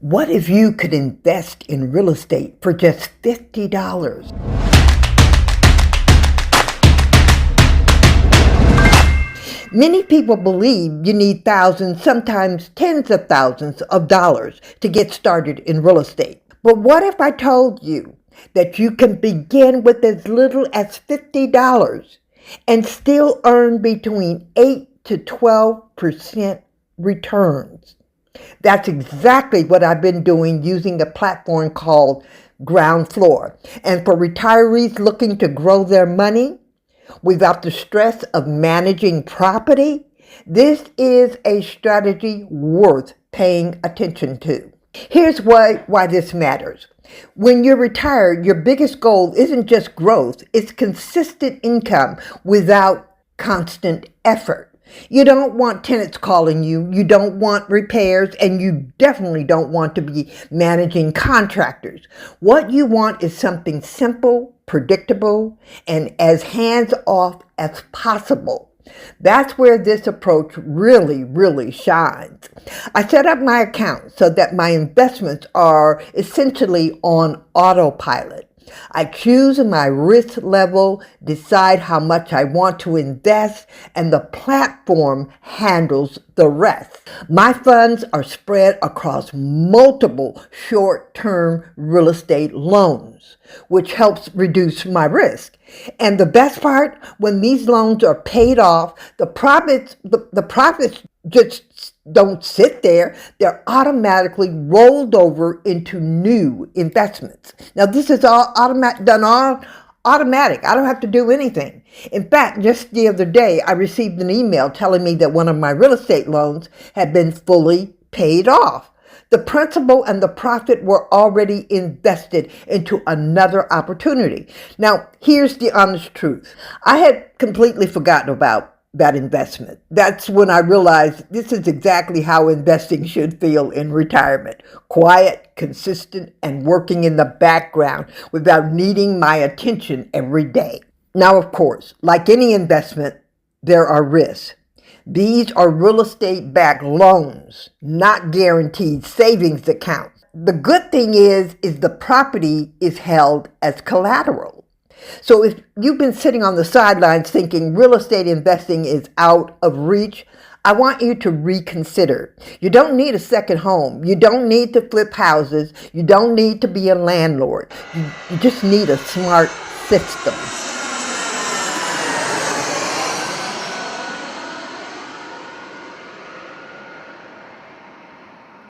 What if you could invest in real estate for just $50? Many people believe you need thousands, sometimes tens of thousands of dollars to get started in real estate. But what if I told you that you can begin with as little as $50 and still earn between 8 to 12% returns? That's exactly what I've been doing using a platform called Groundfloor. And for retirees looking to grow their money without the stress of managing property, this is a strategy worth paying attention to. Here's why this matters. When you're retired, your biggest goal isn't just growth, it's consistent income without constant effort. You don't want tenants calling you, you don't want repairs, and you definitely don't want to be managing contractors. What you want is something simple, predictable, and as hands-off as possible. That's where this approach really shines. I set up my account so that my investments are essentially on autopilot. I choose my risk level, decide how much I want to invest, and the platform handles the rest. My funds are spread across multiple short-term real estate loans, which helps reduce my risk. And the best part, when these loans are paid off, the profits just don't sit there. They're automatically rolled over into new investments. Now, this is all automatic. I don't have to do anything. In fact, just the other day, I received an email telling me that one of my real estate loans had been fully paid off. The principal and the profit were already invested into another opportunity. Now, here's the honest truth. I had completely forgotten about that investment. That's when I realized this is exactly how investing should feel in retirement. Quiet, consistent, and working in the background without needing my attention every day. Now, of course, like any investment, there are risks. These are real estate-backed loans, not guaranteed savings accounts. The good thing is the property is held as collateral. So if you've been sitting on the sidelines thinking real estate investing is out of reach, I want you to reconsider. You don't need a second home. You don't need to flip houses. You don't need to be a landlord. You just need a smart system.